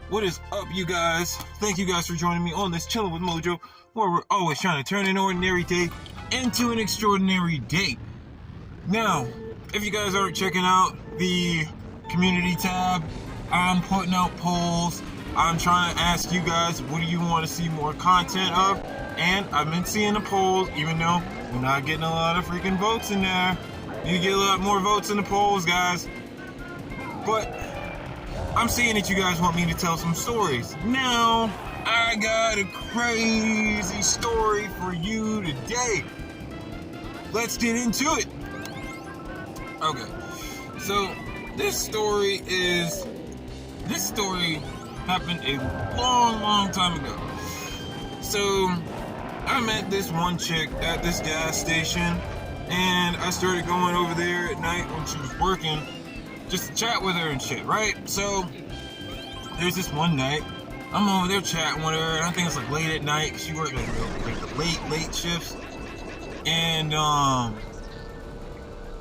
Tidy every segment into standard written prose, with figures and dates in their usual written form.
What is up, you guys? Thank you guys for joining me on this Chilling with Mojo, where we're always trying to turn an ordinary day into an extraordinary day. Now, if you guys aren't checking out the community tab, I'm putting out polls. I'm trying to ask you guys, what do you want to see more content of? And I've been seeing the polls, even though we're not getting a lot of freaking votes in there. You get a lot more votes in the polls, guys. But I'm seeing that you guys want me to tell some stories. Now, I got a crazy story for you today. Let's get into it. Okay, so this story happened a long time ago. So, I met this one chick at this gas station, and I started going over there at night when she was working, just to chat with her and shit, right? So, there's this one night, I'm over there chatting with her, and I think it's like late at night, because she worked like the late shifts, and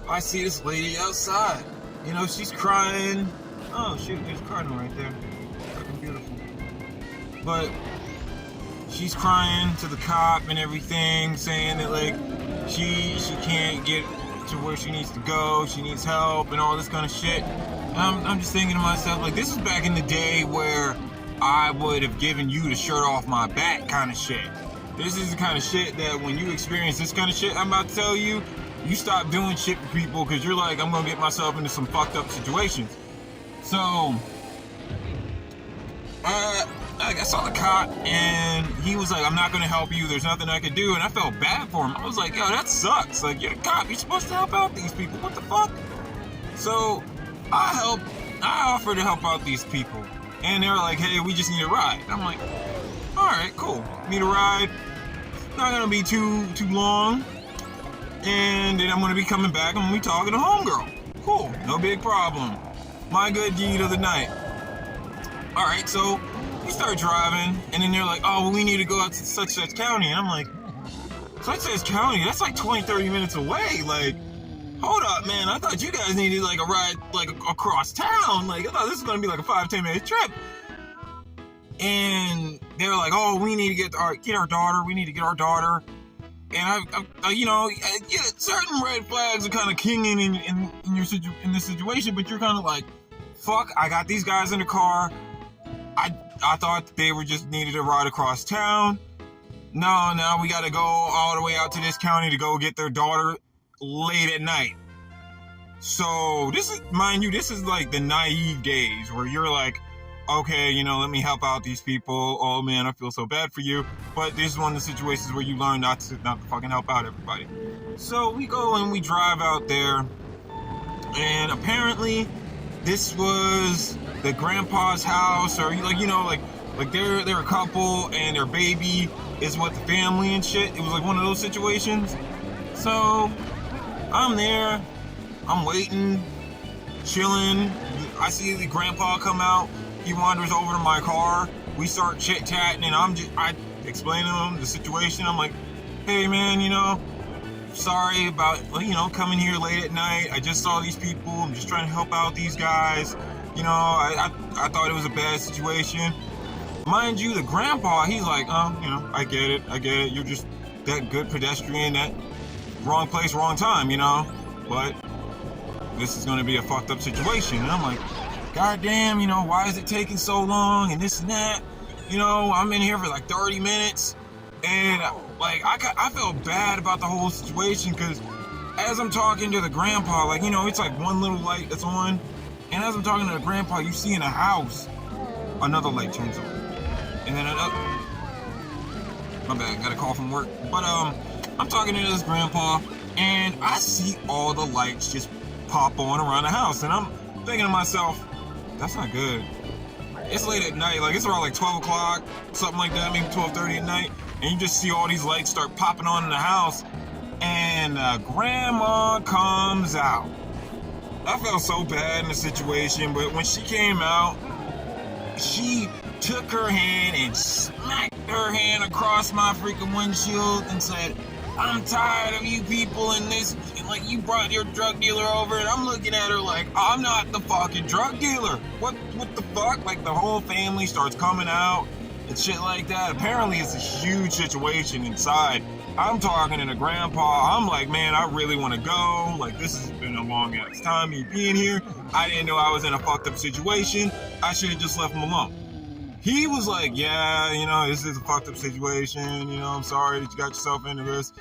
I see this lady outside. You know, she's crying. Oh shoot, there's a cardinal right there. Fucking beautiful. But she's crying to the cop and everything, saying that like she can't get to where she needs to go, she needs help and all this kind of shit. And I'm just thinking to myself, like, this is back in the day where I would have given you the shirt off my back kind of shit. This is the kind of shit that when you experience this kind of shit I'm about to tell you, you stop doing shit for people because you're like, I'm gonna get myself into some fucked up situations. So, I saw the cop and he was like, I'm not gonna help you, there's nothing I could do. And I felt bad for him. I was like, yo, that sucks. Like, you're a cop, you're supposed to help out these people. What the fuck? So, I offered to help out these people. And they were like, hey, we just need a ride. I'm like, alright, cool. Need a ride. Not gonna be too long. And then I'm gonna be coming back and I'm gonna be talking to homegirl. Cool, no big problem. My good deed of the night. Alright, so we start driving, and then they're like, oh, well, we need to go out to such county. And I'm like, such county? That's like 20-30 minutes away. Like, hold up, man. I thought you guys needed like a ride like across town. Like, I thought this was gonna be like a 5-10 minute trip. And they were like, oh, we need to get our daughter. We need to get our daughter. And I you know, certain red flags are kind of kinging in this situation, but you're kind of like, fuck, I got these guys in the car. I thought they were just needed a ride across town. No, now we got to go all the way out to this county to go get their daughter late at night. So this is, mind you, this is like the naive days where you're like, okay, you know, let me help out these people. Oh man, I feel so bad for you. But this is one of the situations where you learn not to fucking help out everybody. So we go and we drive out there, and apparently this was the grandpa's house, or like, you know, like they're a couple and their baby is with the family and shit. It was like one of those situations. So I'm there, I'm waiting, chilling. I see the grandpa come out. He wanders over to my car. We start chit-chatting, and I explain to him the situation. I'm like, hey man, you know, sorry about, you know, coming here late at night. I just saw these people. I'm just trying to help out these guys. You know, I thought it was a bad situation. Mind you, the grandpa, he's like, you know, I get it. You're just that good pedestrian, that wrong place, wrong time, you know. But this is going to be a fucked up situation. And I'm like, God damn, you know, why is it taking so long and this and that? You know, I'm in here for like 30 minutes. And like, I felt bad about the whole situation because as I'm talking to the grandpa, like, you know, it's like one little light that's on. And as I'm talking to the grandpa, you see in a house, another light turns on. And then my bad, got a call from work. But I'm talking to this grandpa, and I see all the lights just pop on around the house. And I'm thinking to myself, that's not good. It's late at night, like it's around like 12 o'clock, something like that, maybe 12:30 at night. And you just see all these lights start popping on in the house. And grandma comes out. I felt so bad in the situation, but when she came out, she took her hand and smacked her hand across my freaking windshield and said, I'm tired of you people and this, like, you brought your drug dealer over, and I'm looking at her like, I'm not the fucking drug dealer. What the fuck? Like, the whole family starts coming out and shit like that. Apparently, it's a huge situation inside. I'm talking to the grandpa. I'm like, man, I really want to go. Like, this has been a long ass time, me being here. I didn't know I was in a fucked up situation. I should have just left him alone. He was like, yeah, you know, this is a fucked up situation. You know, I'm sorry that you got yourself into this.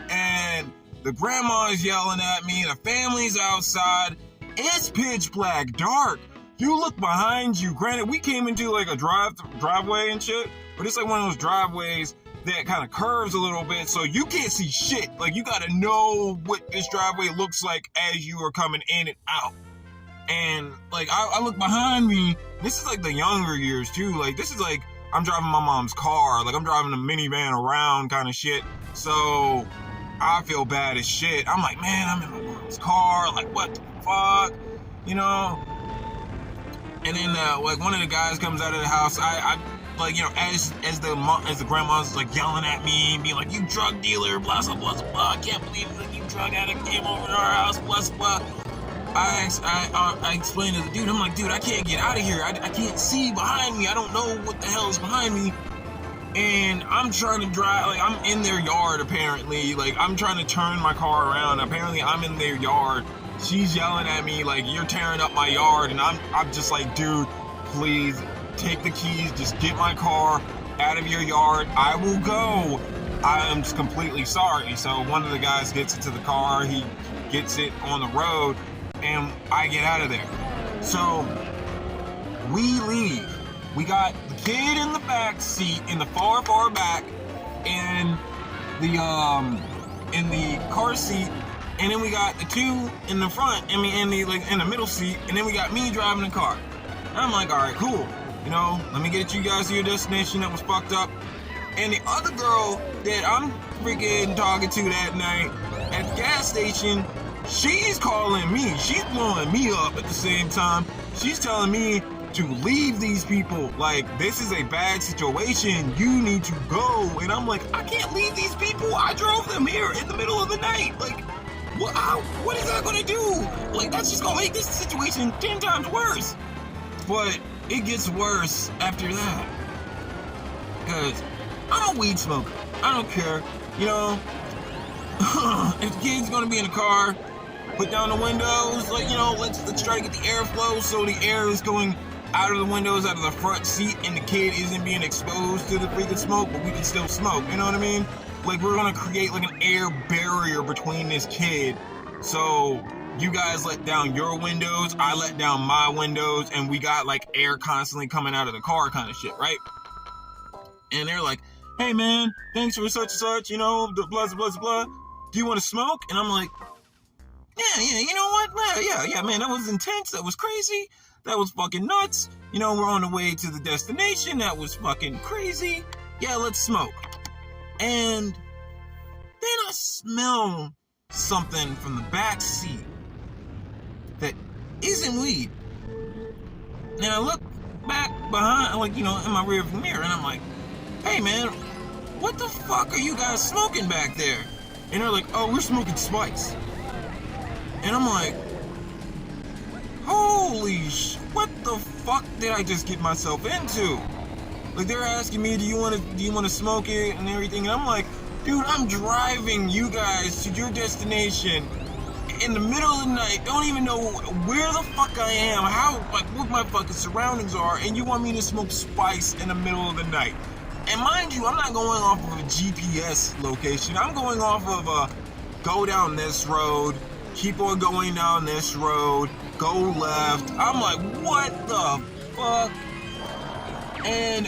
And the grandma is yelling at me. The family's outside. It's pitch black dark. You look behind you. Granted, we came into like a driveway and shit, but it's like one of those driveways that kind of curves a little bit, so you can't see shit. Like, you gotta know what this driveway looks like as you are coming in and out. And like, I look behind me. This is like the younger years too. Like, this is like I'm driving my mom's car. Like, I'm driving a minivan around kind of shit. So I feel bad as shit. I'm like, man, I'm in my mom's car. Like, what the fuck, you know? And then like one of the guys comes out of the house. I like, you know, as the grandma's like yelling at me, being like, you drug dealer, blah blah blah blah. I can't believe that you drug addict came over to our house, blah blah. I explained to the dude, I'm like, dude, I can't get out of here. I can't see behind me. I don't know what the hell is behind me. And I'm trying to drive, like, I'm in their yard apparently. Like, I'm trying to turn my car around. Apparently, I'm in their yard. She's yelling at me like, you're tearing up my yard. And I'm just like, dude, please take the keys. Just get my car out of your yard. I will go. I am just completely sorry. So one of the guys gets into the car. He gets it on the road. And I get out of there. So we leave. We got the kid in the back seat, in the far back, and the car seat, and then we got the two in the front. I mean, in the middle seat, and then we got me driving the car. And I'm like, all right, cool. You know, let me get you guys to your destination that was fucked up. And the other girl that I'm freaking talking to that night at the gas station, she's calling me. She's blowing me up at the same time. She's telling me to leave these people. Like, this is a bad situation. You need to go. And I'm like, I can't leave these people. I drove them here in the middle of the night. Like, what is that going to do? Like, that's just going to make this situation 10 times worse. But it gets worse after that. Because I'm a weed smoker. I don't care. You know, if the kid's going to be in the car, put down the windows, like, you know, let's try to get the airflow so the air is going out of the windows, out of the front seat, and the kid isn't being exposed to the freaking smoke, but we can still smoke, you know what I mean? Like, we're gonna create like an air barrier between this kid, so you guys let down your windows, I let down my windows, and we got like air constantly coming out of the car kind of shit, right? And they're like, hey man, thanks for such and such, you know, blah blah blah blah, do you want to smoke? And I'm like, yeah, you know what? Yeah, man, that was intense. That was crazy. That was fucking nuts. You know, we're on the way to the destination. That was fucking crazy. Yeah, let's smoke. And then I smell something from the back seat that isn't weed. And I look back behind, like, you know, in my rearview mirror, and I'm like, hey, man, what the fuck are you guys smoking back there? And they're like, oh, we're smoking spice. And I'm like, holy what the fuck did I just get myself into? Like, they're asking me, do you want to smoke it and everything? And I'm like, dude, I'm driving you guys to your destination in the middle of the night, don't even know where the fuck I am, what my fucking surroundings are, and you want me to smoke spice in the middle of the night. And mind you, I'm not going off of a GPS location. I'm going off of a go down this road, keep on going down this road, go left. I'm like, what the fuck? And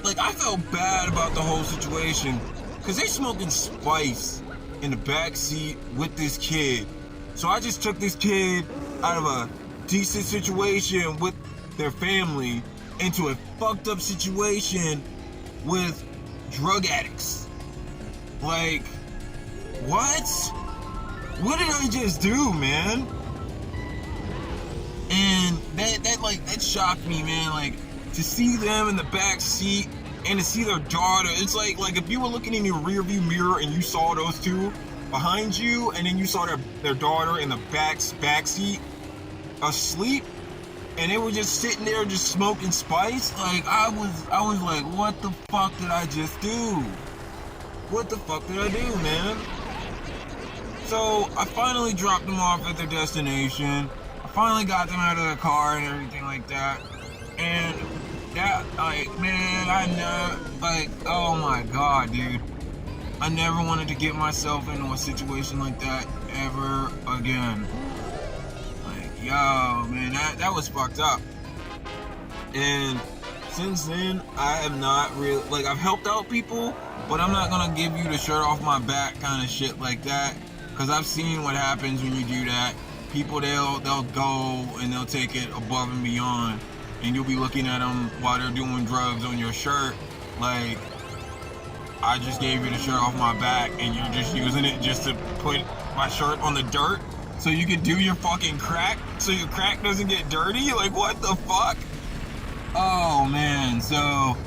like, I felt bad about the whole situation because they're smoking spice in the back seat with this kid. So I just took this kid out of a decent situation with their family into a fucked up situation with drug addicts. Like, what? What did I just do, man? And that shocked me, man. Like, to see them in the back seat and to see their daughter, it's like if you were looking in your rearview mirror and you saw those two behind you, and then you saw their daughter in the back seat asleep, and they were just sitting there just smoking spice. Like I was like, what the fuck did I just do? What the fuck did I do, man? So I finally dropped them off at their destination. I finally got them out of the car and everything like that. And that, like, man, I know, like, oh my god, dude. I never wanted to get myself into a situation like that ever again. Like, yo, man, that was fucked up. And since then, I have not really, like, I've helped out people, but I'm not gonna give you the shirt off my back kind of shit like that, because I've seen what happens when you do that. People, they'll go and they'll take it above and beyond, and you'll be looking at them while they're doing drugs on your shirt, like, I just gave you the shirt off my back, and you're just using it just to put my shirt on the dirt so you can do your fucking crack, so your crack doesn't get dirty? Like, what the fuck? Oh, man, so,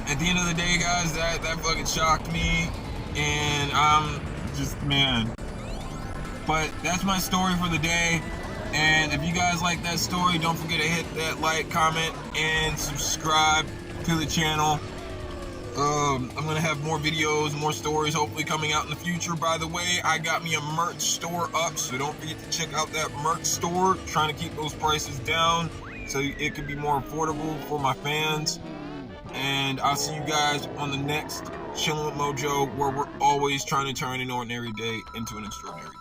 at the end of the day, guys, that fucking shocked me, and I'm just, man. But that's my story for the day, and if you guys like that story, don't forget to hit that like, comment, and subscribe to the channel. I'm gonna have more videos, more stories hopefully coming out in the future. By the way, I got me a merch store up, so don't forget to check out that merch store. Trying to keep those prices down so it can be more affordable for my fans. And I'll see you guys on the next Chillin' with Mojo, where we're always trying to turn an ordinary day into an extraordinary day.